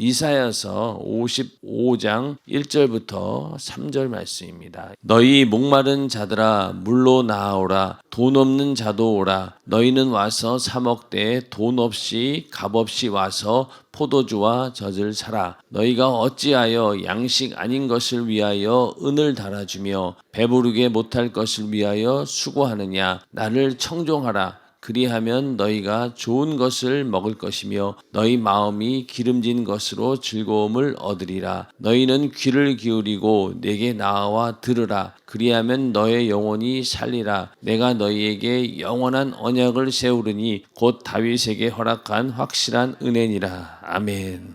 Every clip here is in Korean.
이사야서 55장 1절부터 3절 말씀입니다. 너희 목마른 자들아 물로 나아오라. 돈 없는 자도 오라. 너희는 와서 사 먹되 돈 없이 값 없이 와서 포도주와 젖을 사라. 너희가 어찌하여 양식 아닌 것을 위하여 은을 달아주며 배부르게 못할 것을 위하여 수고하느냐. 나를 청종하라. 그리하면 너희가 좋은 것을 먹을 것이며 너희 마음이 기름진 것으로 즐거움을 얻으리라. 너희는 귀를 기울이고 내게 나와 들으라. 그리하면 너의 영혼이 살리라. 내가 너희에게 영원한 언약을 세우리니 곧 다윗에게 허락한 확실한 은혜니라. 아멘.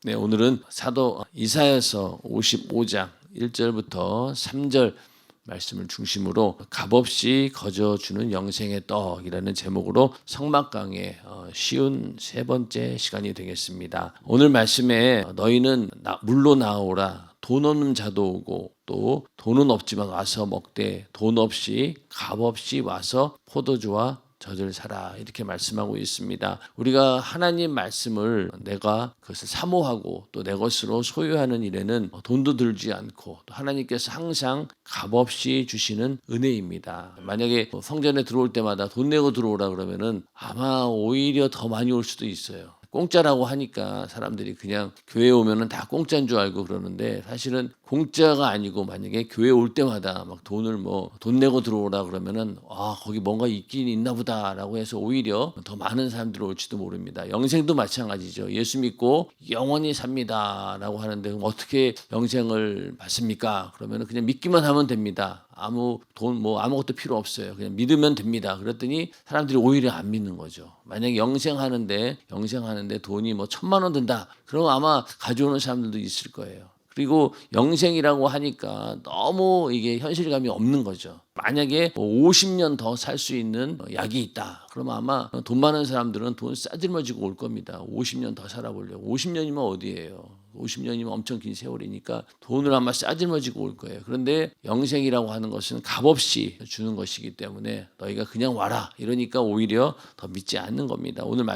네, 오늘은 사도 이사야서 55장 1절부터 3절 말씀을 중심으로 값없이 거저주는 영생의 떡이라는 제목으로 성막강의 쉬운 세 번째 시간이 되겠습니다. 오늘 말씀에 너희는 물로 나오라. 돈 없는 자도 오고 또 돈은 없지만 와서 먹되 돈 없이 값없이 와서 포도주와 젖을 사라 이렇게 말씀하고 있습니다. 우리가 하나님 말씀을 내가 그것을 사모하고 또 내 것으로 소유하는 일에는 돈도 들지 않고 또 하나님께서 항상 값없이 주시는 은혜입니다. 만약에 성전에 들어올 때마다 돈 내고 들어오라 그러면은 아마 오히려 더 많이 올 수도 있어요. 공짜라고 하니까 사람들이 그냥 교회 오면은 다 공짜인 줄 알고 그러는데 사실은 공짜가 아니고 만약에 교회 올 때마다 막 돈 내고 들어오라 그러면은 거기 뭔가 있긴 있나 보다라고 해서 오히려 더 많은 사람들이 올지도 모릅니다. 영생도 마찬가지죠. 예수 믿고 영원히 삽니다라고 하는데 그럼 어떻게 영생을 받습니까? 그러면은 그냥 믿기만 하면 됩니다. 아무것도 필요 없어요. 그냥 믿으면 됩니다. 그랬더니 사람들이 오히려 안 믿는 거죠. 만약에 영생하는데 돈이 1,000만 원 든다. 그럼 아마 가져오는 사람들도 있을 거예요. 그리고 영생이라고 하니까 너무 이게 현실감이 없는 거죠. 만약에 50년 더 살 수 있는 약이 있다. 그러면 아마 돈 많은 사람들은 돈 싸들머지고 올 겁니다. 50년 더 살아보려고. 50년이면 어디예요? 50년이면 엄청 긴 세월이니까 돈을 아마 싸들머지고 올 거예요. 그런데 영생이라고 하는 것은 값없이 주는 것이기 때문에 너희가 그냥 와라. 이러니까 오히려 더 믿지 않는 겁니다. 오늘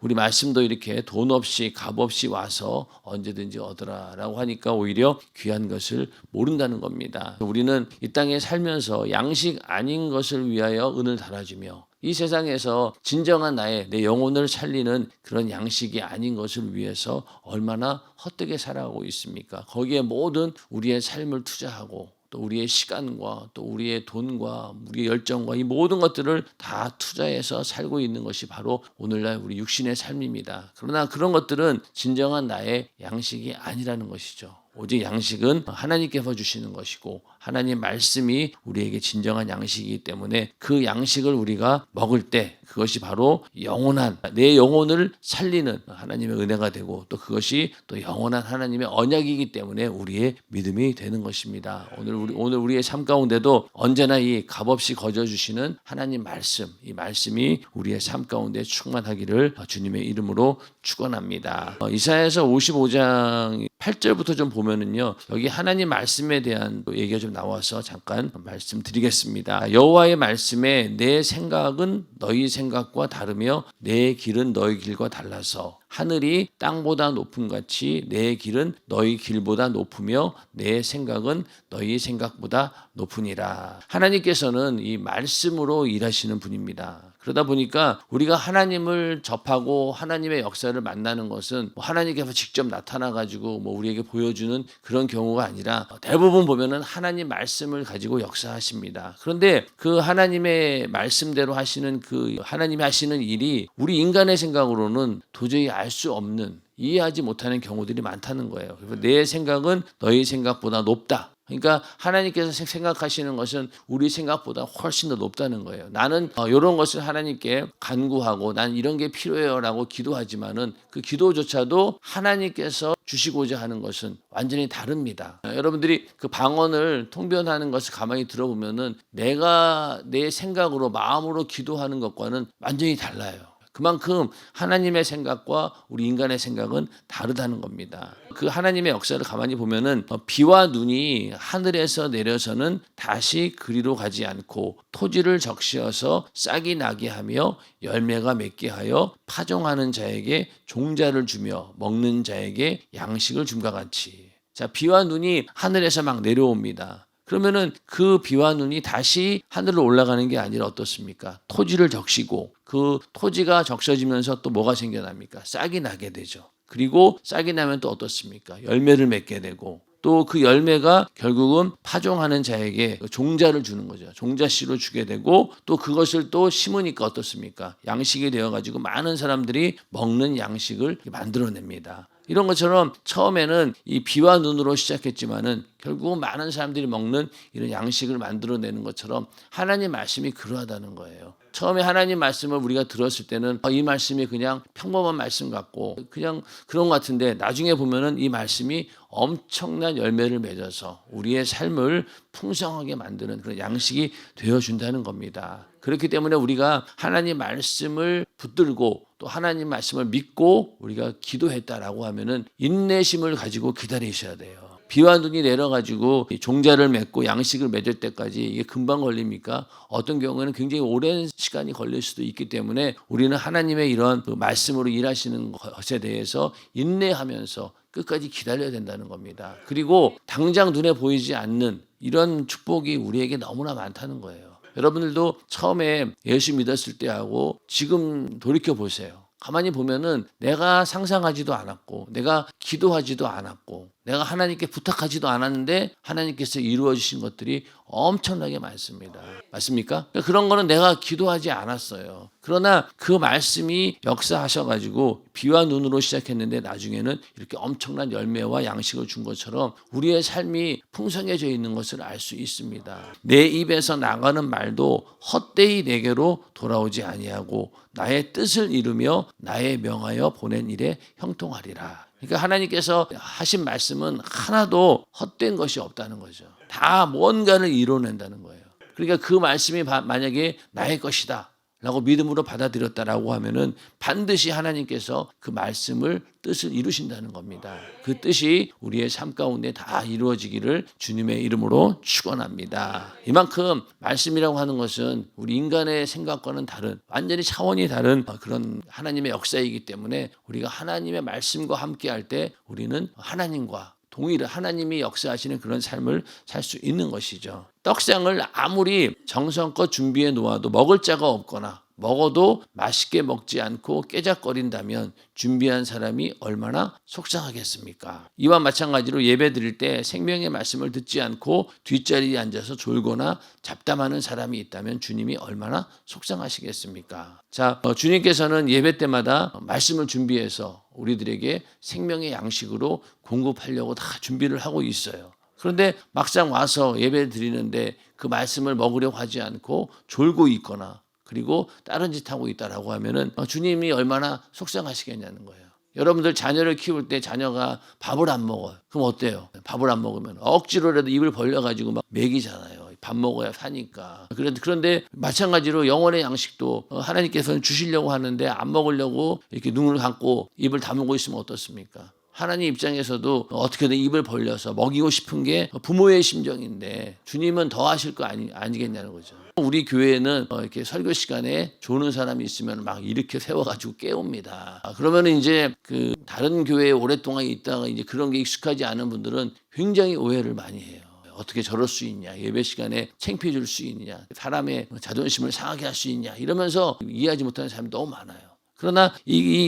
우리 말씀도 이렇게 돈 없이 값없이 와서 언제든지 얻으라라고 하니까 오히려 귀한 것을 모른다는 겁니다. 우리는 이 땅에 살면서 양식 아닌 것을 위하여 은을 달아주며 이 세상에서 진정한 내 영혼을 살리는 그런 양식이 아닌 것을 위해서 얼마나 헛되게 살아가고 있습니까? 거기에 모든 우리의 삶을 투자하고 또 우리의 시간과 또 우리의 돈과 우리의 열정과 이 모든 것들을 다 투자해서 살고 있는 것이 바로 오늘날 우리 육신의 삶입니다. 그러나 그런 것들은 진정한 나의 양식이 아니라는 것이죠. 오직 양식은 하나님께서 주시는 것이고 하나님 말씀이 우리에게 진정한 양식이기 때문에 그 양식을 우리가 먹을 때 그것이 바로 영원한 내 영혼을 살리는 하나님의 은혜가 되고 또 그것이 또 영원한 하나님의 언약이기 때문에 우리의 믿음이 되는 것입니다. 오늘 우리의 삶 가운데도 언제나 이 값없이 거저 주시는 하나님 말씀, 이 말씀이 우리의 삶 가운데 충만하기를 주님의 이름으로 축원합니다. 이사야서 55장 8절부터 좀 보면은요. 여기 하나님 말씀에 대한 얘기가 좀 나와서 잠깐 말씀드리겠습니다. 여호와의 말씀에 내 생각은 너희 생각과 다르며 내 길은 너희 길과 달라서 하늘이 땅보다 높음 같이 내 길은 너희 길보다 높으며 내 생각은 너희 생각보다 높으니라. 하나님께서는 이 말씀으로 일하시는 분입니다. 그러다 보니까 우리가 하나님을 접하고 하나님의 역사를 만나는 것은 하나님께서 직접 나타나가지고 우리에게 보여주는 그런 경우가 아니라 대부분 보면은 하나님 말씀을 가지고 역사하십니다. 그런데 그 하나님의 말씀대로 하시는 그 하나님이 하시는 일이 우리 인간의 생각으로는 도저히 알 수 없는 이해하지 못하는 경우들이 많다는 거예요. 그래서 내 생각은 너희 생각보다 높다. 그러니까 하나님께서 생각하시는 것은 우리 생각보다 훨씬 더 높다는 거예요. 나는 이런 것을 하나님께 간구하고 난 이런 게 필요해요 라고 기도하지만은 그 기도조차도 하나님께서 주시고자 하는 것은 완전히 다릅니다. 여러분들이 그 방언을 통변하는 것을 가만히 들어보면은 내가 내 생각으로 마음으로 기도하는 것과는 완전히 달라요. 그만큼 하나님의 생각과 우리 인간의 생각은 다르다는 겁니다. 그 하나님의 역사를 가만히 보면은 비와 눈이 하늘에서 내려서는 다시 그리로 가지 않고 토지를 적시어서 싹이 나게 하며 열매가 맺게 하여 파종하는 자에게 종자를 주며 먹는 자에게 양식을 줌과 같이. 자, 비와 눈이 하늘에서 막 내려옵니다. 그러면은 그 비와 눈이 다시 하늘로 올라가는 게 아니라 어떻습니까? 토지를 적시고 그 토지가 적셔지면서 또 뭐가 생겨납니까? 싹이 나게 되죠. 그리고 싹이 나면 또 어떻습니까? 열매를 맺게 되고 또 그 열매가 결국은 파종하는 자에게 종자를 주는 거죠. 종자씨로 주게 되고 또 그것을 또 심으니까 어떻습니까? 양식이 되어가지고 많은 사람들이 먹는 양식을 만들어냅니다. 이런 것처럼 처음에는 이 비와 눈으로 시작했지만은 결국은 많은 사람들이 먹는 이런 양식을 만들어내는 것처럼 하나님 말씀이 그러하다는 거예요. 처음에 하나님 말씀을 우리가 들었을 때는 이 말씀이 그냥 평범한 말씀 같고 그냥 그런 것 같은데 나중에 보면은 이 말씀이 엄청난 열매를 맺어서 우리의 삶을 풍성하게 만드는 그런 양식이 되어준다는 겁니다. 그렇기 때문에 우리가 하나님 말씀을 붙들고 또 하나님 말씀을 믿고 우리가 기도했다라고 하면은 인내심을 가지고 기다리셔야 돼요. 비와 눈이 내려가지고 종자를 맺고 양식을 맺을 때까지 이게 금방 걸립니까? 어떤 경우에는 굉장히 오랜 시간이 걸릴 수도 있기 때문에 우리는 하나님의 이런 그 말씀으로 일하시는 것에 대해서 인내하면서 끝까지 기다려야 된다는 겁니다. 그리고 당장 눈에 보이지 않는 이런 축복이 우리에게 너무나 많다는 거예요. 여러분들도 처음에 예수 믿었을 때하고 지금 돌이켜 보세요. 가만히 보면은 내가 상상하지도 않았고 내가 기도하지도 않았고 내가 하나님께 부탁하지도 않았는데 하나님께서 이루어 주신 것들이 엄청나게 많습니다. 맞습니까? 그런 거는 내가 기도하지 않았어요. 그러나 그 말씀이 역사하셔가지고 비와 눈으로 시작했는데 나중에는 이렇게 엄청난 열매와 양식을 준 것처럼 우리의 삶이 풍성해져 있는 것을 알 수 있습니다. 내 입에서 나가는 말도 헛되이 내게로 돌아오지 아니하고 나의 뜻을 이루며 나의 명하여 보낸 일에 형통하리라. 그러니까 하나님께서 하신 말씀은 하나도 헛된 것이 없다는 거죠. 다 뭔가를 이뤄낸다는 거예요. 그러니까 그 말씀이 만약에 나의 것이다 라고 믿음으로 받아들였다라고 하면은 반드시 하나님께서 그 말씀을 뜻을 이루신다는 겁니다. 그 뜻이 우리의 삶 가운데 다 이루어지기를 주님의 이름으로 축원합니다. 이만큼 말씀이라고 하는 것은 우리 인간의 생각과는 다른 완전히 차원이 다른 그런 하나님의 역사이기 때문에 우리가 하나님의 말씀과 함께 할 때 우리는 하나님과 동일한 하나님이 역사하시는 그런 삶을 살 수 있는 것이죠. 떡상을 아무리 정성껏 준비해 놓아도 먹을 자가 없거나 먹어도 맛있게 먹지 않고 깨작거린다면 준비한 사람이 얼마나 속상하겠습니까? 이와 마찬가지로 예배 드릴 때 생명의 말씀을 듣지 않고 뒷자리에 앉아서 졸거나 잡담하는 사람이 있다면 주님이 얼마나 속상하시겠습니까? 자, 주님께서는 예배 때마다 말씀을 준비해서 우리들에게 생명의 양식으로 공급하려고 다 준비를 하고 있어요. 그런데 막상 와서 예배 드리는데 그 말씀을 먹으려고 하지 않고 졸고 있거나 그리고 다른 짓 하고 있다라고 하면은 주님이 얼마나 속상하시겠냐는 거예요. 여러분들 자녀를 키울 때 자녀가 밥을 안 먹어요. 그럼 어때요? 밥을 안 먹으면 억지로라도 입을 벌려가지고 막 먹이잖아요. 밥 먹어야 사니까. 그런데 마찬가지로 영혼의 양식도 하나님께서는 주시려고 하는데 안 먹으려고 이렇게 눈을 감고 입을 다물고 있으면 어떻습니까? 하나님 입장에서도 어떻게든 입을 벌려서 먹이고 싶은 게 부모의 심정인데 주님은 더 하실 거 아니겠냐는 거죠. 우리 교회는 이렇게 설교 시간에 조는 사람이 있으면 막 이렇게 세워가지고 깨웁니다. 그러면 이제 그 다른 교회에 오랫동안 있다가 이제 그런 게 익숙하지 않은 분들은 굉장히 오해를 많이 해요. 어떻게 저럴 수 있냐? 예배 시간에 창피해 줄 수 있냐? 사람의 자존심을 상하게 할 수 있냐? 이러면서 이해하지 못하는 사람이 너무 많아요. 그러나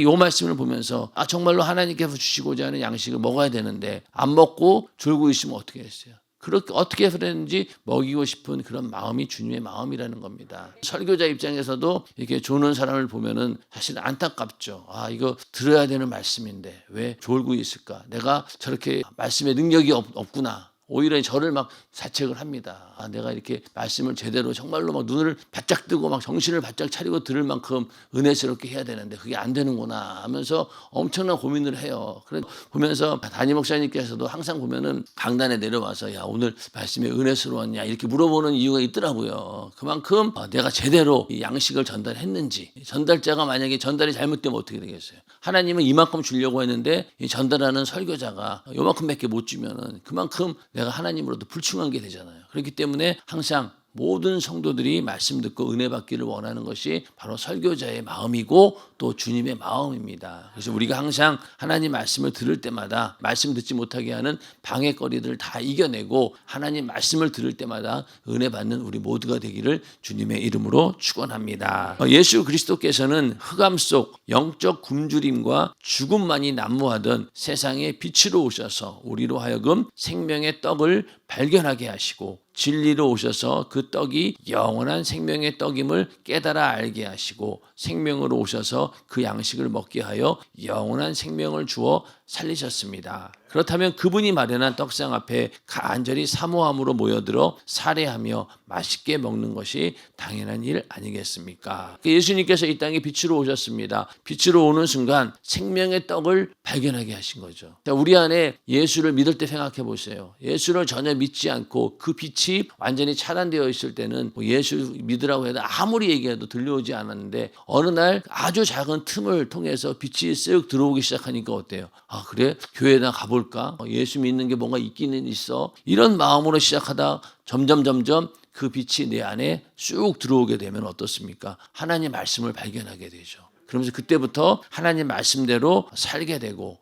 요 말씀을 보면서 정말로 하나님께서 주시고자 하는 양식을 먹어야 되는데 안 먹고 졸고 있으면 어떻게 했어요? 그렇게 어떻게 그랬는지 먹이고 싶은 그런 마음이 주님의 마음이라는 겁니다. 설교자 입장에서도 이렇게 조는 사람을 보면은 사실 안타깝죠. 이거 들어야 되는 말씀인데 왜 졸고 있을까? 내가 저렇게 말씀의 능력이 없구나. 오히려 저를 막 자책을 합니다. 아, 내가 이렇게 말씀을 제대로 정말로 막 눈을 바짝 뜨고 막 정신을 바짝 차리고 들을 만큼 은혜스럽게 해야 되는데 그게 안 되는구나 하면서 엄청난 고민을 해요. 그래 보면서 담임 목사님께서도 항상 보면은 강단에 내려와서 야, 오늘 말씀이 은혜스러웠냐 이렇게 물어보는 이유가 있더라고요. 그만큼 내가 제대로 이 양식을 전달했는지, 전달자가 만약에 전달이 잘못되면 어떻게 되겠어요? 하나님은 이만큼 주려고 했는데 이 전달하는 설교자가 요만큼밖에 못 주면은 그만큼 내가 하나님으로도 불충한 게 되잖아요. 그렇기 때문에 항상 모든 성도들이 말씀 듣고 은혜 받기를 원하는 것이 바로 설교자의 마음이고 또 주님의 마음입니다. 그래서 우리가 항상 하나님 말씀을 들을 때마다 말씀 듣지 못하게 하는 방해거리들을 다 이겨내고 하나님 말씀을 들을 때마다 은혜 받는 우리 모두가 되기를 주님의 이름으로 축원합니다. 예수 그리스도께서는 흑암 속 영적 굶주림과 죽음만이 난무하던 세상에 빛으로 오셔서 우리로 하여금 생명의 떡을 발견하게 하시고 진리로 오셔서 그 떡이 영원한 생명의 떡임을 깨달아 알게 하시고 생명으로 오셔서 그 양식을 먹게 하여 영원한 생명을 주어 살리셨습니다. 그렇다면 그분이 마련한 떡상 앞에 간절히 사모함으로 모여들어 살해하며 맛있게 먹는 것이 당연한 일 아니겠습니까? 예수님께서 이 땅에 빛으로 오셨습니다. 빛으로 오는 순간 생명의 떡을 발견하게 하신 거죠. 우리 안에 예수를 믿을 때 생각해 보세요. 예수를 전혀 믿지 않고 그 빛이 완전히 차단되어 있을 때는 예수 믿으라고 해도 아무리 얘기해도 들려오지 않았는데 어느 날 아주 작은 틈을 통해서 빛이 쓱 들어오기 시작하니까 어때요? 아, 그래? 교회나 가볼까? 예수 믿는 게 뭔가 있기는 있어. 이런 마음으로 시작하다 점점 그 빛이 내 안에 쑥 들어오게 되면 어떻습니까? 하나님 말씀을 발견하게 되죠. 그러면서 그때부터 하나님 말씀대로 살게 되고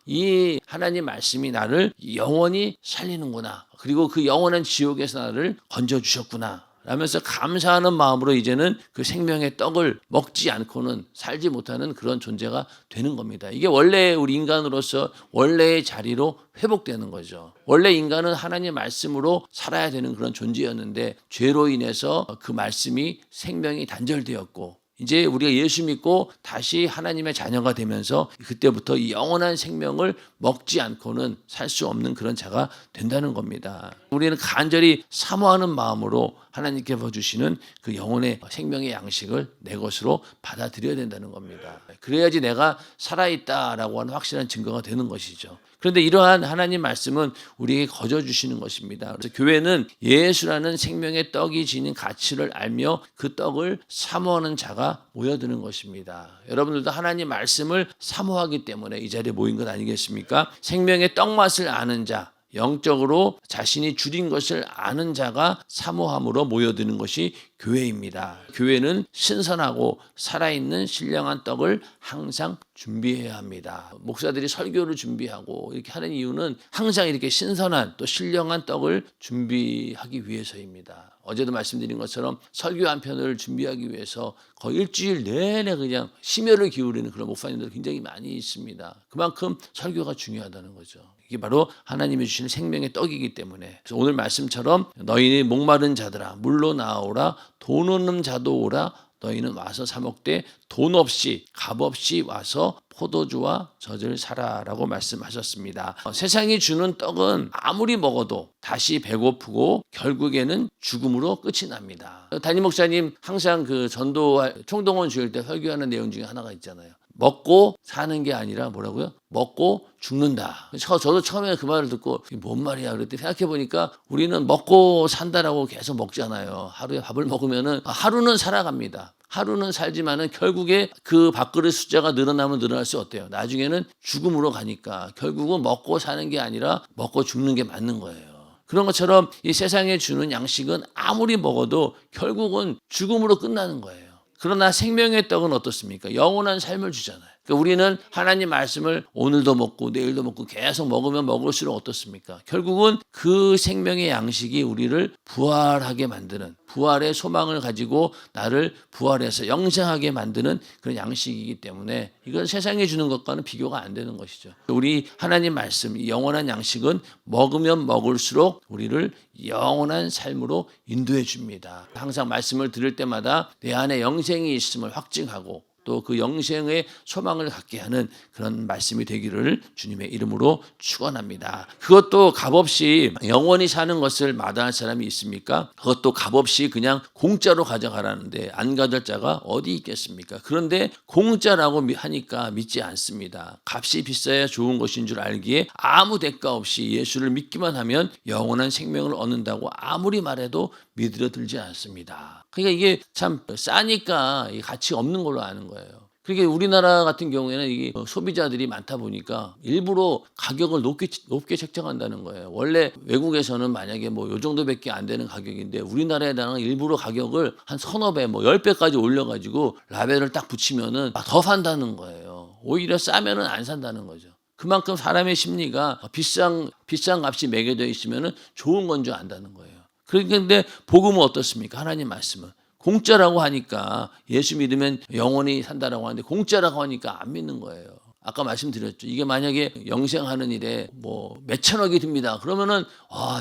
이 하나님 말씀이 나를 영원히 살리는구나. 그리고 그 영원한 지옥에서 나를 건져주셨구나. 라면서 감사하는 마음으로 이제는 그 생명의 떡을 먹지 않고는 살지 못하는 그런 존재가 되는 겁니다. 이게 원래 우리 인간으로서 원래의 자리로 회복되는 거죠. 원래 인간은 하나님 말씀으로 살아야 되는 그런 존재였는데 죄로 인해서 그 말씀이 생명이 단절되었고 이제 우리가 예수 믿고 다시 하나님의 자녀가 되면서 그때부터 이 영원한 생명을 먹지 않고는 살 수 없는 그런 자가 된다는 겁니다. 우리는 간절히 사모하는 마음으로 하나님께 주시는 그 영혼의 생명의 양식을 내 것으로 받아들여야 된다는 겁니다. 그래야지 내가 살아있다라고 하는 확실한 증거가 되는 것이죠. 그런데 이러한 하나님 말씀은 우리에게 거저 주시는 것입니다. 그래서 교회는 예수라는 생명의 떡이 지닌 가치를 알며 그 떡을 사모하는 자가 모여드는 것입니다. 여러분들도 하나님 말씀을 사모하기 때문에 이 자리에 모인 것 아니겠습니까? 생명의 떡 맛을 아는 자, 영적으로 자신이 줄인 것을 아는 자가 사모함으로 모여드는 것이 교회입니다. 교회는 신선하고 살아있는 신령한 떡을 항상 준비해야 합니다. 목사들이 설교를 준비하고 이렇게 하는 이유는 항상 이렇게 신선한 또 신령한 떡을 준비하기 위해서입니다. 어제도 말씀드린 것처럼 설교 한 편을 준비하기 위해서 거의 일주일 내내 그냥 심혈을 기울이는 그런 목사님들 굉장히 많이 있습니다. 그만큼 설교가 중요하다는 거죠. 이게 바로 하나님이 주시는 생명의 떡이기 때문에 그래서 오늘 말씀처럼 너희는 목마른 자들아 물로 나오라 돈 없는 자도 오라 너희는 와서 사 먹되 돈 없이 값 없이 와서 포도주와 젖을 사라라고 말씀하셨습니다. 세상이 주는 떡은 아무리 먹어도 다시 배고프고 결국에는 죽음으로 끝이 납니다. 담임 목사님 항상 그 전도 총동원 주일 때 설교하는 내용 중에 하나가 있잖아요. 먹고 사는 게 아니라 뭐라고요? 먹고 죽는다. 저도 처음에 그 말을 듣고 이게 뭔 말이야 그랬더니 생각해보니까 우리는 먹고 산다라고 계속 먹잖아요. 하루에 밥을 먹으면은 하루는 살아갑니다. 하루는 살지만은 결국에 그 밥그릇 숫자가 늘어나면 늘어날수 어때요? 나중에는 죽음으로 가니까 결국은 먹고 사는 게 아니라 먹고 죽는 게 맞는 거예요. 그런 것처럼 이 세상에 주는 양식은 아무리 먹어도 결국은 죽음으로 끝나는 거예요. 그러나 생명의 떡은 어떻습니까? 영원한 삶을 주잖아요. 그러니까 우리는 하나님 말씀을 오늘도 먹고 내일도 먹고 계속 먹으면 먹을수록 어떻습니까? 결국은 그 생명의 양식이 우리를 부활하게 만드는 부활의 소망을 가지고 나를 부활해서 영생하게 만드는 그런 양식이기 때문에 이건 세상에 주는 것과는 비교가 안 되는 것이죠. 우리 하나님 말씀, 이 영원한 양식은 먹으면 먹을수록 우리를 영원한 삶으로 인도해 줍니다. 항상 말씀을 들을 때마다 내 안에 영생이 있음을 확증하고 또 그 영생의 소망을 갖게 하는 그런 말씀이 되기를 주님의 이름으로 축원합니다. 그것도 값없이 영원히 사는 것을 마다할 사람이 있습니까? 그것도 값없이 그냥 공짜로 가져가라는데 안 가질 자가 어디 있겠습니까? 그런데 공짜라고 하니까 믿지 않습니다. 값이 비싸야 좋은 것인 줄 알기에 아무 대가 없이 예수를 믿기만 하면 영원한 생명을 얻는다고 아무리 말해도 믿어들지 않습니다. 그러니까 이게 참 싸니까 가치 없는 걸로 아는 거예요. 그러니까 우리나라 같은 경우에는 이게 소비자들이 많다 보니까 일부러 가격을 높게 책정한다는 거예요. 원래 외국에서는 만약에 뭐 요 정도밖에 안 되는 가격인데 우리나라에다가 일부러 가격을 한 서너 배, 뭐 10배까지 올려가지고 라벨을 딱 붙이면은 더 산다는 거예요. 오히려 싸면은 안 산다는 거죠. 그만큼 사람의 심리가 비싼 값이 매겨져 있으면은 좋은 건 줄 안다는 거예요. 그런데 복음은 어떻습니까? 하나님 말씀은 공짜라고 하니까 예수 믿으면 영원히 산다라고 하는데 공짜라고 하니까 안 믿는 거예요. 아까 말씀드렸죠. 이게 만약에 영생하는 일에 뭐 몇천억이 듭니다. 그러면은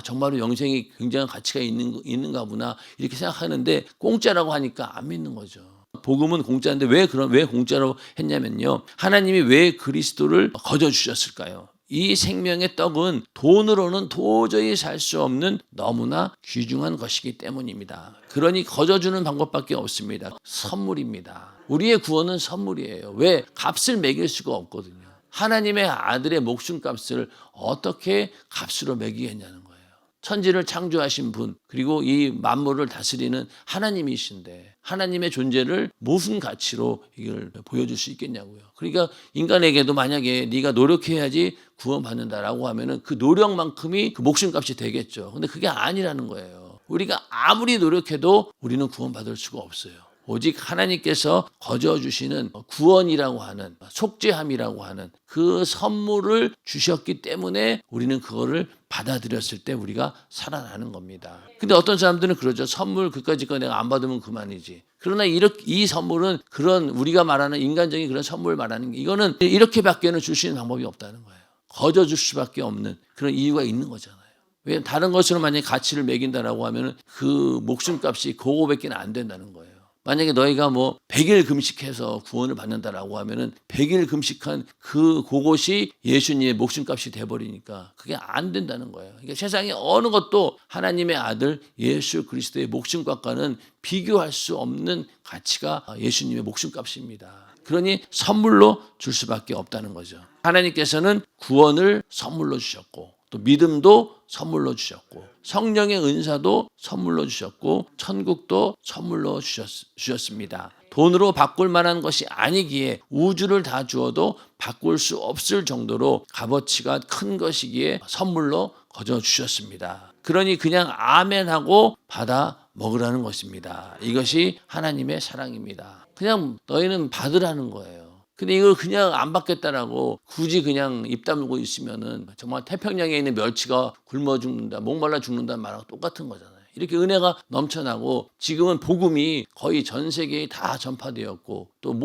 정말로 영생이 굉장한 가치가 있는가 보나 이렇게 생각하는데 공짜라고 하니까 안 믿는 거죠. 복음은 공짜인데 왜 공짜로 했냐면요. 하나님이 왜 그리스도를 거저 주셨을까요? 이 생명의 떡은 돈으로는 도저히 살 수 없는 너무나 귀중한 것이기 때문입니다. 그러니 거저 주는 방법밖에 없습니다. 선물입니다. 우리의 구원은 선물이에요. 왜? 값을 매길 수가 없거든요. 하나님의 아들의 목숨값을 어떻게 값으로 매기겠냐는 거예요. 천지를 창조하신 분, 그리고 이 만물을 다스리는 하나님이신데 하나님의 존재를 무슨 가치로 이걸 보여줄 수 있겠냐고요. 그러니까 인간에게도 만약에 네가 노력해야지 구원받는다라고 하면은 그 노력만큼이 그 목숨값이 되겠죠. 근데 그게 아니라는 거예요. 우리가 아무리 노력해도 우리는 구원받을 수가 없어요. 오직 하나님께서 거저 주시는 구원이라고 하는 속죄함이라고 하는 그 선물을 주셨기 때문에 우리는 그거를 받아들였을 때 우리가 살아나는 겁니다. 근데 어떤 사람들은 그러죠. 선물 그까짓 거 내가 안 받으면 그만이지. 그러나 이 선물은 그런 우리가 말하는 인간적인 그런 선물 말하는 게 이거는 이렇게밖에는 줄 수 있는 방법이 없다는 거예요. 거저 줄 수밖에 없는 그런 이유가 있는 거잖아요. 왜 다른 것으로 만약에 가치를 매긴다라고 하면은 그 목숨값이 그거밖에 안 된다는 거예요. 만약에 너희가 뭐 100일 금식해서 구원을 받는다라고 하면은 100일 금식한 그것이 예수님의 목숨값이 돼버리니까 그게 안 된다는 거예요. 그러니까 세상에 어느 것도 하나님의 아들 예수 그리스도의 목숨값과는 비교할 수 없는 가치가 예수님의 목숨값입니다. 그러니 선물로 줄 수밖에 없다는 거죠. 하나님께서는 구원을 선물로 주셨고 또 믿음도 선물로 주셨고 성령의 은사도 선물로 주셨고 천국도 선물로 주셨습니다. 돈으로 바꿀 만한 것이 아니기에 우주를 다 주어도 바꿀 수 없을 정도로 값어치가 큰 것이기에 선물로 거저 주셨습니다. 그러니 그냥 아멘하고 받아 먹으라는 것입니다. 이것이 하나님의 사랑입니다. 그냥 너희는 받으라는 거예요. 근데 이걸 그냥 안 받겠다라고 굳이 그냥 입 다물고 있으면은 정말 태평양에 있는 멸치가 굶어 죽는다, 목말라 죽는다는 말하고 똑같은 거잖아요. 이렇게 은혜가 넘쳐나고 지금은 복음이 거의 전 세계에 다 전파되었고 또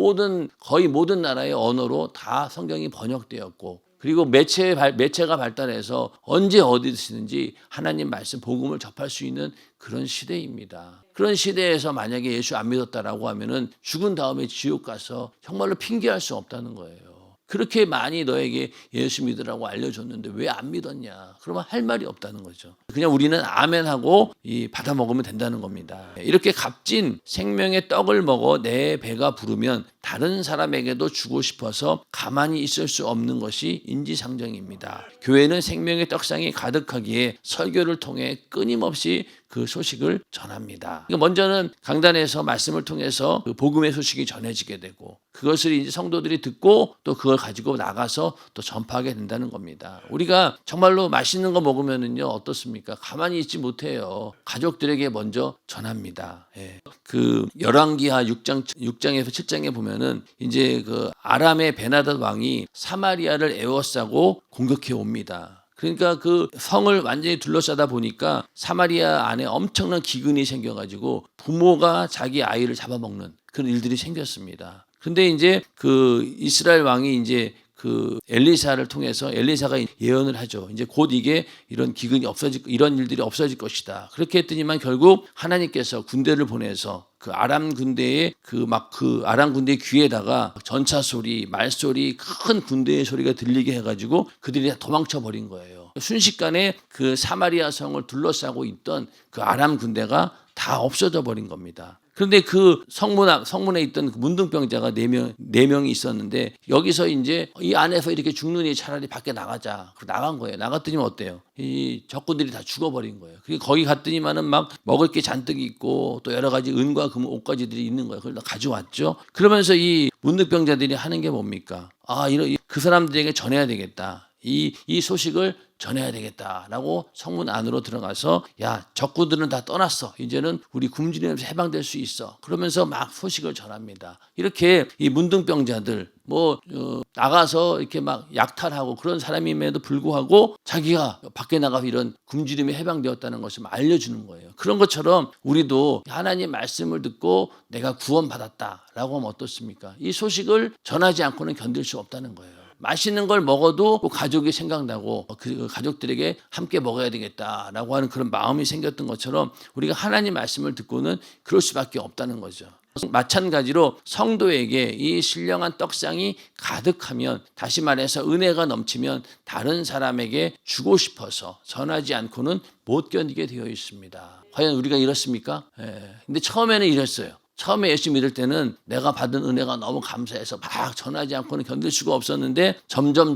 거의 모든 나라의 언어로 다 성경이 번역되었고 그리고 매체가 발달해서 언제 어디든지 하나님 말씀 복음을 접할 수 있는 그런 시대입니다. 그런 시대에서 만약에 예수 안 믿었다라고 하면은 죽은 다음에 지옥 가서 정말로 핑계할 수 없다는 거예요. 그렇게 많이 너에게 예수 믿으라고 알려줬는데 왜 안 믿었냐? 그러면 할 말이 없다는 거죠. 그냥 우리는 아멘하고 받아 먹으면 된다는 겁니다. 이렇게 값진 생명의 떡을 먹어 내 배가 부르면 다른 사람에게도 주고 싶어서 가만히 있을 수 없는 것이 인지상정입니다. 교회는 생명의 떡상이 가득하기에 설교를 통해 끊임없이 그 소식을 전합니다. 먼저는 강단에서 말씀을 통해서 그 복음의 소식이 전해지게 되고 그것을 이제 성도들이 듣고 또 그걸 가지고 나가서 또 전파하게 된다는 겁니다. 우리가 정말로 맛있는 거 먹으면은요 어떻습니까? 가만히 있지 못해요. 가족들에게 먼저 전합니다. 그 열왕기하 6장에서 7장에 보면은 이제 그 아람의 베나닷 왕이 사마리아를 에워싸고 공격해 옵니다. 그러니까 그 성을 완전히 둘러싸다 보니까 사마리아 안에 엄청난 기근이 생겨가지고 부모가 자기 아이를 잡아먹는 그런 일들이 생겼습니다. 근데 이제 그 이스라엘 왕이 이제 그 엘리사를 통해서 엘리사가 예언을 하죠. 이제 곧 이게 이런 기근이 이런 일들이 없어질 것이다. 그렇게 했더니만 결국 하나님께서 군대를 보내서 그 아람 군대의 그 아람 군대의 귀에다가 전차 소리, 말소리, 큰 군대의 소리가 들리게 해가지고 그들이 다 도망쳐 버린 거예요. 순식간에 그 사마리아 성을 둘러싸고 있던 그 아람 군대가 다 없어져 버린 겁니다. 그런데 그 성문에 있던 그 문둥병자가 네 명이 있었는데 여기서 이제 이 안에서 이렇게 죽느니 차라리 밖에 나가자. 나간 거예요. 나갔더니 어때요? 이 적군들이 다 죽어버린 거예요. 그리고 거기 갔더니만은 막 먹을 게 잔뜩 있고 또 여러 가지 은과 금 옷가지들이 있는 거예요. 그걸 다 가져왔죠. 그러면서 이 문둥병자들이 하는 게 뭡니까? 그 사람들에게 전해야 되겠다. 이 소식을 전해야 되겠다라고 성문 안으로 들어가서 야, 적군들은 다 떠났어. 이제는 우리 굶주림에서 해방될 수 있어. 그러면서 막 소식을 전합니다. 이렇게 이 문둥병자들 나가서 이렇게 막 약탈하고 그런 사람임에도 불구하고 자기가 밖에 나가서 이런 굶주림이 해방되었다는 것을 알려주는 거예요. 그런 것처럼 우리도 하나님 말씀을 듣고 내가 구원받았다라고 하면 어떻습니까? 이 소식을 전하지 않고는 견딜 수 없다는 거예요. 맛있는 걸 먹어도 가족이 생각나고 그 가족들에게 함께 먹어야 되겠다라고 하는 그런 마음이 생겼던 것처럼 우리가 하나님 말씀을 듣고는 그럴 수밖에 없다는 거죠. 마찬가지로 성도에게 이 신령한 떡상이 가득하면, 다시 말해서 은혜가 넘치면 다른 사람에게 주고 싶어서 전하지 않고는 못 견디게 되어 있습니다. 과연 우리가 이렇습니까? 근데 처음에는 이랬어요. 처음에 예수 믿을 때는 내가 받은 은혜가 너무 감사해서 막 전하지 않고는 견딜 수가 없었는데 점점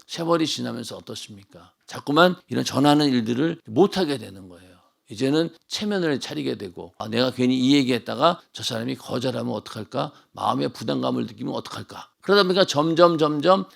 세월이 지나면서 어떻습니까? 자꾸만 이런 전하는 일들을 못하게 되는 거예요. 이제는 체면을 차리게 되고 내가 괜히 이 얘기했다가 저 사람이 거절하면 어떡할까? 마음의 부담감을 느끼면 어떡할까? 그러다 보니까 점점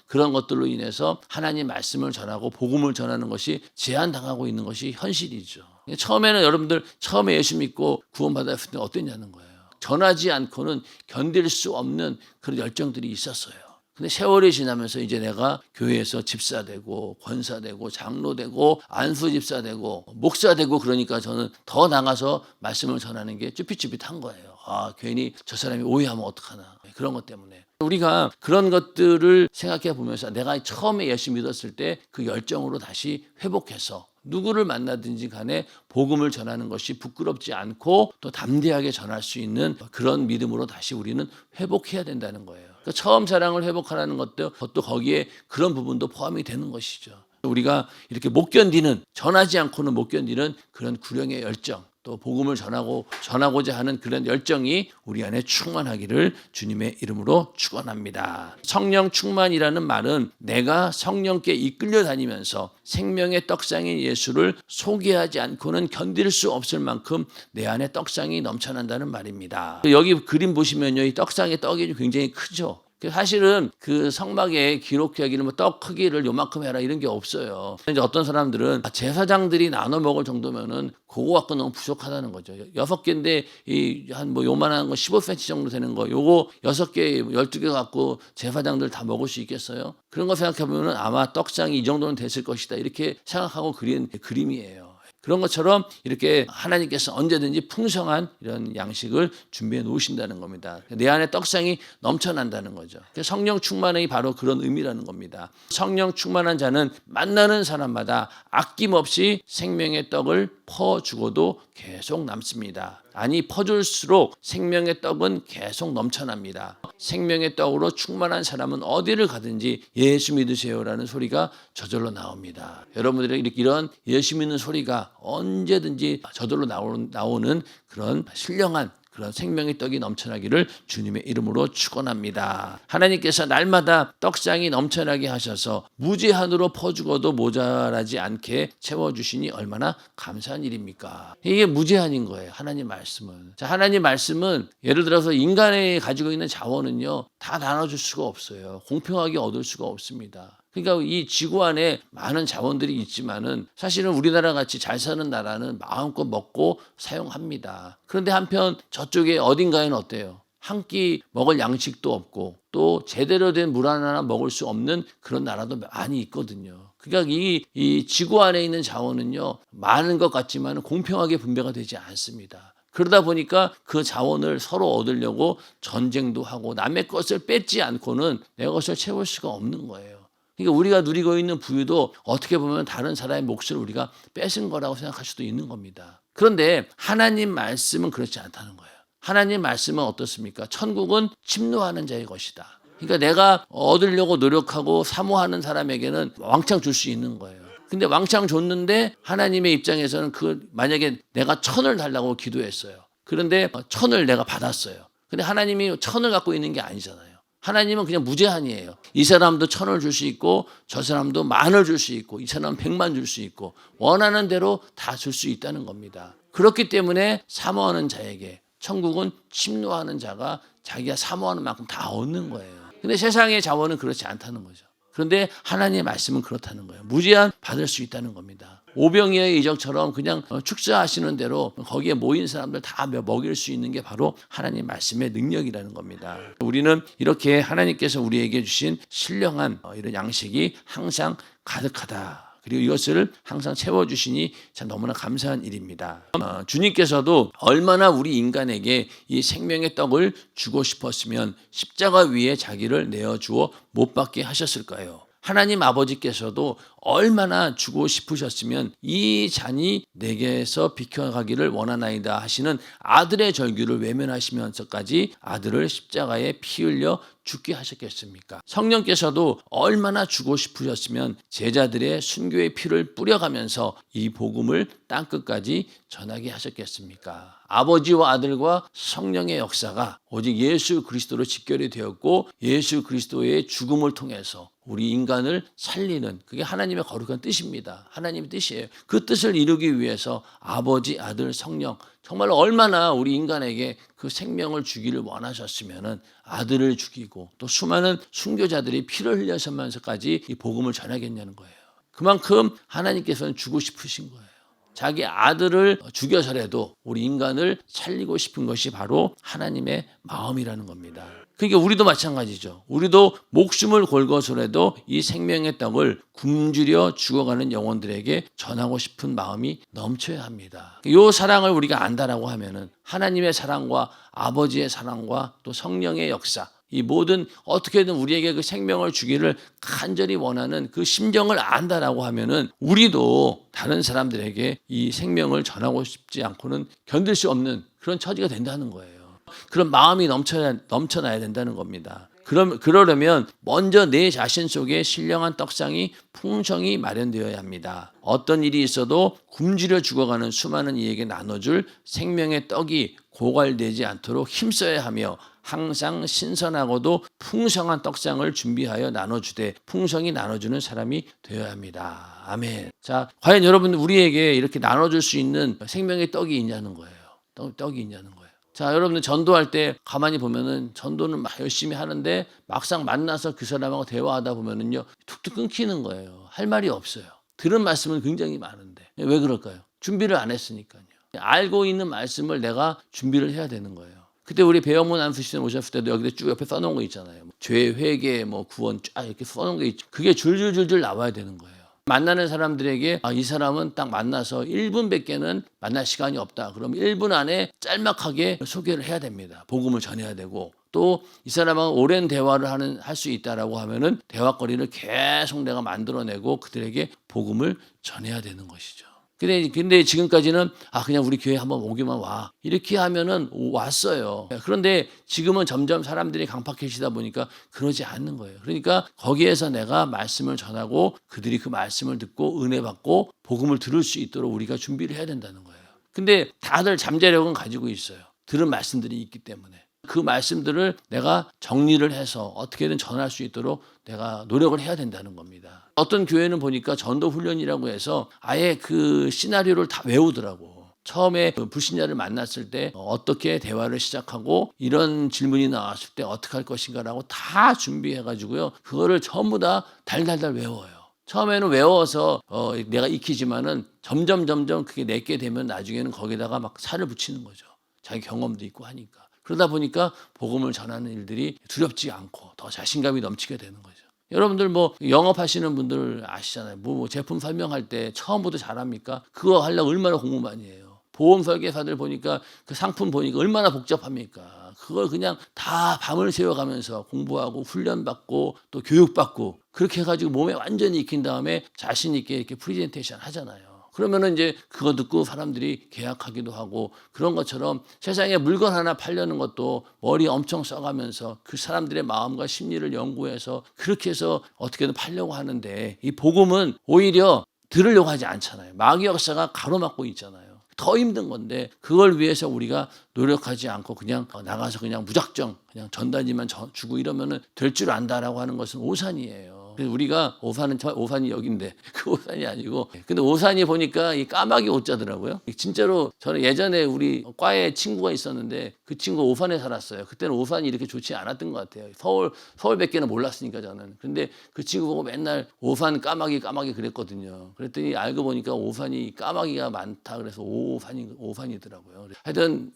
그런 것들로 인해서 하나님 말씀을 전하고 복음을 전하는 것이 제한당하고 있는 것이 현실이죠. 처음에는 여러분들 처음에 예수 믿고 구원받았을 때 어땠냐는 거예요. 전하지 않고는 견딜 수 없는 그런 열정들이 있었어요. 근데 세월이 지나면서 이제 내가 교회에서 집사되고 권사되고 장로되고 안수집사되고 목사되고 그러니까 저는 더 나가서 말씀을 전하는 게 쭈삣쭈삣한 거예요. 괜히 저 사람이 오해하면 어떡하나. 그런 것 때문에. 우리가 그런 것들을 생각해 보면서 내가 처음에 예수 믿었을 때 그 열정으로 다시 회복해서 누구를 만나든지 간에 복음을 전하는 것이 부끄럽지 않고 또 담대하게 전할 수 있는 그런 믿음으로 다시 우리는 회복해야 된다는 거예요. 그러니까 처음 사랑을 회복하라는 것도 거기에 그런 부분도 포함이 되는 것이죠. 우리가 이렇게 못 견디는, 전하지 않고는 못 견디는 그런 구령의 열정, 또 복음을 전하고자 하는 그런 열정이 우리 안에 충만하기를 주님의 이름으로 축원합니다. 성령 충만이라는 말은 내가 성령께 이끌려 다니면서 생명의 떡상인 예수를 소개하지 않고는 견딜 수 없을 만큼 내 안에 떡상이 넘쳐난다는 말입니다. 여기 그림 보시면요, 이 떡상의 떡이 굉장히 크죠. 사실은 그 성막에 기록하기는 떡 크기를 요만큼 해라 이런 게 없어요. 이제 어떤 사람들은 제사장들이 나눠 먹을 정도면은 그거 갖고 너무 부족하다는 거죠. 6개인데 한 요만한 거 15cm 정도 되는 거 요거 6개, 12개 갖고 제사장들 다 먹을 수 있겠어요? 그런 거 생각해 보면은 아마 떡상이 이 정도는 됐을 것이다 이렇게 생각하고 그린 그림이에요. 그런 것처럼 이렇게 하나님께서 언제든지 풍성한 이런 양식을 준비해 놓으신다는 겁니다. 내 안에 떡상이 넘쳐난다는 거죠. 성령 충만이 바로 그런 의미라는 겁니다. 성령 충만한 자는 만나는 사람마다 아낌없이 생명의 떡을 퍼주고도 계속 남습니다. 아니 퍼줄수록 생명의 떡은 계속 넘쳐납니다. 생명의 떡으로 충만한 사람은 어디를 가든지 예수 믿으세요라는 소리가 저절로 나옵니다. 여러분들에게 이런 예수 믿는 소리가 언제든지 저절로 나오는 그런 신령한 그런 생명의 떡이 넘쳐나기를 주님의 이름으로 축원합니다. 하나님께서 날마다 떡상이 넘쳐나게 하셔서 무제한으로 퍼주고도 모자라지 않게 채워주시니 얼마나 감사한 일입니까? 이게 무제한인 거예요. 하나님 말씀은. 자, 하나님 말씀은 예를 들어서 인간이 가지고 있는 자원은요 다 나눠줄 수가 없어요. 공평하게 얻을 수가 없습니다. 그러니까 이 지구 안에 많은 자원들이 있지만은 사실은 우리나라 같이 잘 사는 나라는 마음껏 먹고 사용합니다. 그런데 한편 저쪽에 어딘가에는 어때요? 한 끼 먹을 양식도 없고 또 제대로 된 물 하나 먹을 수 없는 그런 나라도 많이 있거든요. 그러니까 이 지구 안에 있는 자원은요 많은 것 같지만 공평하게 분배가 되지 않습니다. 그러다 보니까 그 자원을 서로 얻으려고 전쟁도 하고 남의 것을 뺏지 않고는 내 것을 채울 수가 없는 거예요. 그러니까 우리가 누리고 있는 부유도 어떻게 보면 다른 사람의 몫을 우리가 뺏은 거라고 생각할 수도 있는 겁니다. 그런데 하나님 말씀은 그렇지 않다는 거예요. 하나님 말씀은 어떻습니까? 천국은 침노하는 자의 것이다. 그러니까 내가 얻으려고 노력하고 사모하는 사람에게는 왕창 줄 수 있는 거예요. 근데 왕창 줬는데 하나님의 입장에서는 만약에 내가 1,000을 달라고 기도했어요. 그런데 1,000을 내가 받았어요. 근데 하나님이 1,000을 갖고 있는 게 아니잖아요. 하나님은 그냥 무제한이에요. 이 사람도 1,000을 줄 수 있고 저 사람도 10,000을 줄 수 있고 이 사람은 100만 줄 수 있고 원하는 대로 다 줄 수 있다는 겁니다. 그렇기 때문에 사모하는 자에게 천국은 침노하는 자가 자기가 사모하는 만큼 다 얻는 거예요. 근데 세상의 자원은 그렇지 않다는 거죠. 그런데 하나님의 말씀은 그렇다는 거예요. 무제한 받을 수 있다는 겁니다. 오병이어의 이적처럼 그냥 축사하시는 대로 거기에 모인 사람들 다 먹일 수 있는 게 바로 하나님 말씀의 능력이라는 겁니다. 우리는 이렇게 하나님께서 우리에게 주신 신령한 이런 양식이 항상 가득하다. 그리고 이것을 항상 채워주시니 참 너무나 감사한 일입니다. 주님께서도 얼마나 우리 인간에게 이 생명의 떡을 주고 싶었으면 십자가 위에 자기를 내어주어 못 박게 하셨을까요? 하나님 아버지께서도 얼마나 주고 싶으셨으면 이 잔이 내게서 비켜가기를 원하나이다 하시는 아들의 절규를 외면하시면서까지 아들을 십자가에 피 흘려 죽게 하셨겠습니까? 성령께서도 얼마나 주고 싶으셨으면 제자들의 순교의 피를 뿌려가면서 이 복음을 땅끝까지 전하게 하셨겠습니까? 아버지와 아들과 성령의 역사가 오직 예수 그리스도로 직결이 되었고 예수 그리스도의 죽음을 통해서 우리 인간을 살리는 그게 하나님의 거룩한 뜻입니다. 하나님의 뜻이에요. 그 뜻을 이루기 위해서 아버지, 아들, 성령 정말 얼마나 우리 인간에게 그 생명을 주기를 원하셨으면은 아들을 죽이고 또 수많은 순교자들이 피를 흘려서면서까지 이 복음을 전하겠냐는 거예요. 그만큼 하나님께서는 주고 싶으신 거예요. 자기 아들을 죽여서라도 우리 인간을 살리고 싶은 것이 바로 하나님의 마음이라는 겁니다. 그러니까 우리도 마찬가지죠. 우리도 목숨을 걸고서라도 이 생명의 떡을 굶주려 죽어가는 영혼들에게 전하고 싶은 마음이 넘쳐야 합니다. 이 사랑을 우리가 안다라고 하면은 하나님의 사랑과 아버지의 사랑과 또 성령의 역사 이 모든 어떻게든 우리에게 그 생명을 주기를 간절히 원하는 그 심정을 안다라고 하면은 우리도 다른 사람들에게 이 생명을 전하고 싶지 않고는 견딜 수 없는 그런 처지가 된다는 거예요. 그런 마음이 넘쳐나야 된다는 겁니다. 그러려면 먼저 내 자신 속에 신령한 떡상이 풍성히 마련되어야 합니다. 어떤 일이 있어도 굶주려 죽어가는 수많은 이에게 나눠줄 생명의 떡이 고갈되지 않도록 힘써야 하며 항상 신선하고도 풍성한 떡상을 준비하여 나눠주되 풍성히 나눠주는 사람이 되어야 합니다. 아멘. 자, 과연 여러분 우리에게 이렇게 나눠줄 수 있는 생명의 떡이 있냐는 거예요. 떡이 있냐는 거예요. 자, 여러분들 전도할 때 가만히 보면은 전도는 막 열심히 하는데 막상 만나서 그 사람하고 대화하다 보면은요 툭툭 끊기는 거예요. 할 말이 없어요. 들은 말씀은 굉장히 많은데 왜 그럴까요? 준비를 안 했으니까요. 알고 있는 말씀을 내가 준비를 해야 되는 거예요. 그때 우리 배영문 안수신 오셨을 때도 여기다 쭉 옆에 써놓은 거 있잖아요. 죄 회개, 구원 쫙 이렇게 써놓은 게 있죠. 그게 줄줄줄줄 나와야 되는 거예요. 만나는 사람들에게 이 사람은 딱 만나서 1분밖에는 만날 시간이 없다. 그럼 1분 안에 짤막하게 소개를 해야 됩니다. 복음을 전해야 되고 또 이 사람하고 오랜 대화를 할 수 있다라고 하면은 대화거리를 계속 내가 만들어내고 그들에게 복음을 전해야 되는 것이죠. 근데 지금까지는 그냥 우리 교회 한번 오기만 와. 이렇게 하면은 왔어요. 그런데 지금은 점점 사람들이 강팍해지다 보니까 그러지 않는 거예요. 그러니까 거기에서 내가 말씀을 전하고 그들이 그 말씀을 듣고 은혜 받고 복음을 들을 수 있도록 우리가 준비를 해야 된다는 거예요. 근데 다들 잠재력은 가지고 있어요. 들은 말씀들이 있기 때문에. 그 말씀들을 내가 정리를 해서 어떻게든 전할 수 있도록 내가 노력을 해야 된다는 겁니다. 어떤 교회는 보니까 전도 훈련이라고 해서 아예 그 시나리오를 다 외우더라고. 처음에 그 불신자를 만났을 때 어떻게 대화를 시작하고 이런 질문이 나왔을 때 어떻게 할 것인가라고 다 준비해가지고요. 그거를 전부 다 달달달 외워요. 처음에는 외워서 내가 익히지만은 점점 그게 내게 되면 나중에는 거기다가 막 살을 붙이는 거죠. 자기 경험도 있고 하니까. 그러다 보니까 복음을 전하는 일들이 두렵지 않고 더 자신감이 넘치게 되는 거죠. 여러분들 영업하시는 분들 아시잖아요. 제품 설명할 때 처음부터 잘합니까? 그거 하려고 얼마나 공부 많이 해요. 보험 설계사들 보니까 그 상품 보니까 얼마나 복잡합니까? 그걸 그냥 다 밤을 새워가면서 공부하고 훈련받고 또 교육받고 그렇게 해가지고 몸에 완전히 익힌 다음에 자신 있게 이렇게 프레젠테이션 하잖아요. 그러면은 이제 그거 듣고 사람들이 계약하기도 하고 그런 것처럼 세상에 물건 하나 팔려는 것도 머리 엄청 써가면서 그 사람들의 마음과 심리를 연구해서 그렇게 해서 어떻게든 팔려고 하는데 이 복음은 오히려 들으려고 하지 않잖아요. 마귀 역사가 가로막고 있잖아요. 더 힘든 건데 그걸 위해서 우리가 노력하지 않고 그냥 나가서 그냥 무작정 그냥 전단지만 주고 이러면은 될 줄 안다라고 하는 것은 오산이에요. 그래서 우리가 오산이 여기인데 그 오산이 아니고 근데 오산이 보니까 이 까마귀 오자더라고요. 진짜로 저는 예전에 우리 과에 친구가 있었는데 그 친구가 오산에 살았어요. 그때는 오산이 이렇게 좋지 않았던 것 같아요. 서울밖에는 몰랐으니까 저는. 근데 그 친구 보고 맨날 오산 까마귀 그랬거든요. 그랬더니 알고 보니까 오산이 까마귀가 많다 그래서 오산이더라고요. 하여튼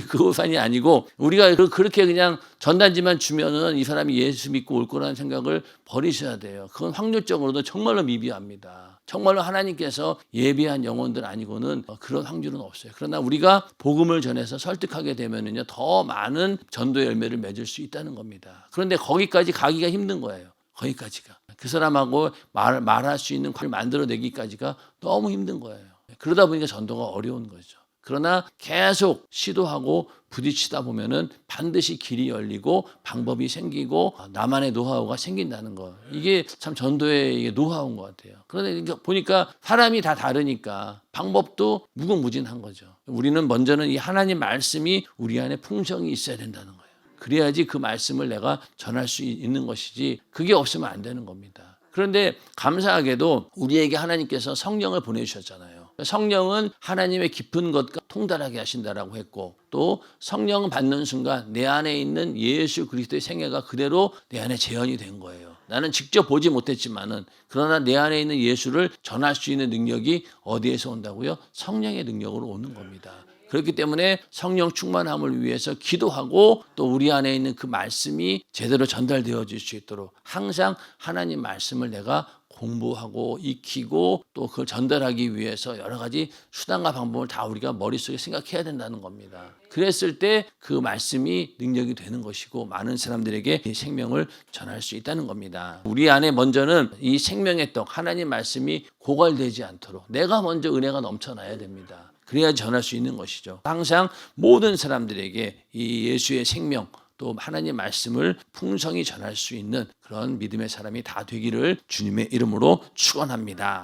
그 오산이 아니고 우리가 그렇게 그냥 전단지만 주면은 이 사람이 예수 믿고 올 거라는 생각을 버리셔야 돼요. 그건 확률적으로도 정말로 미비합니다. 정말로 하나님께서 예비한 영혼들 아니고는 그런 확률은 없어요. 그러나 우리가 복음을 전해서 설득하게 되면은요 더 많은 전도의 열매를 맺을 수 있다는 겁니다. 그런데 거기까지 가기가 힘든 거예요. 거기까지가 그 사람하고 말할 수 있는 관계를 만들어내기까지가 너무 힘든 거예요. 그러다 보니까 전도가 어려운 거죠. 그러나 계속 시도하고 부딪히다 보면은 반드시 길이 열리고 방법이 생기고 나만의 노하우가 생긴다는 거. 이게 참 전도의 노하우인 것 같아요. 그런데 보니까 사람이 다 다르니까 방법도 무궁무진한 거죠. 우리는 먼저는 이 하나님 말씀이 우리 안에 풍성이 있어야 된다는 거예요. 그래야지 그 말씀을 내가 전할 수 있는 것이지 그게 없으면 안 되는 겁니다. 그런데 감사하게도 우리에게 하나님께서 성령을 보내주셨잖아요. 성령은 하나님의 깊은 것과 통달하게 하신다라고 했고 또 성령 받는 순간 내 안에 있는 예수 그리스도의 생애가 그대로 내 안에 재현이 된 거예요. 나는 직접 보지 못했지만은 그러나 내 안에 있는 예수를 전할 수 있는 능력이 어디에서 온다고요? 성령의 능력으로 오는 겁니다. 그렇기 때문에 성령 충만함을 위해서 기도하고 또 우리 안에 있는 그 말씀이 제대로 전달되어질 수 있도록 항상 하나님 말씀을 내가 공부하고 익히고 또 그걸 전달하기 위해서 여러 가지 수단과 방법을 다 우리가 머릿속에 생각해야 된다는 겁니다. 그랬을 때 그 말씀이 능력이 되는 것이고 많은 사람들에게 이 생명을 전할 수 있다는 겁니다. 우리 안에 먼저는 이 생명의 떡 하나님 말씀이 고갈되지 않도록 내가 먼저 은혜가 넘쳐나야 됩니다. 그래야 전할 수 있는 것이죠. 항상 모든 사람들에게 이 예수의 생명 또 하나님 말씀을 풍성히 전할 수 있는 그런 믿음의 사람이 다 되기를 주님의 이름으로 축원합니다.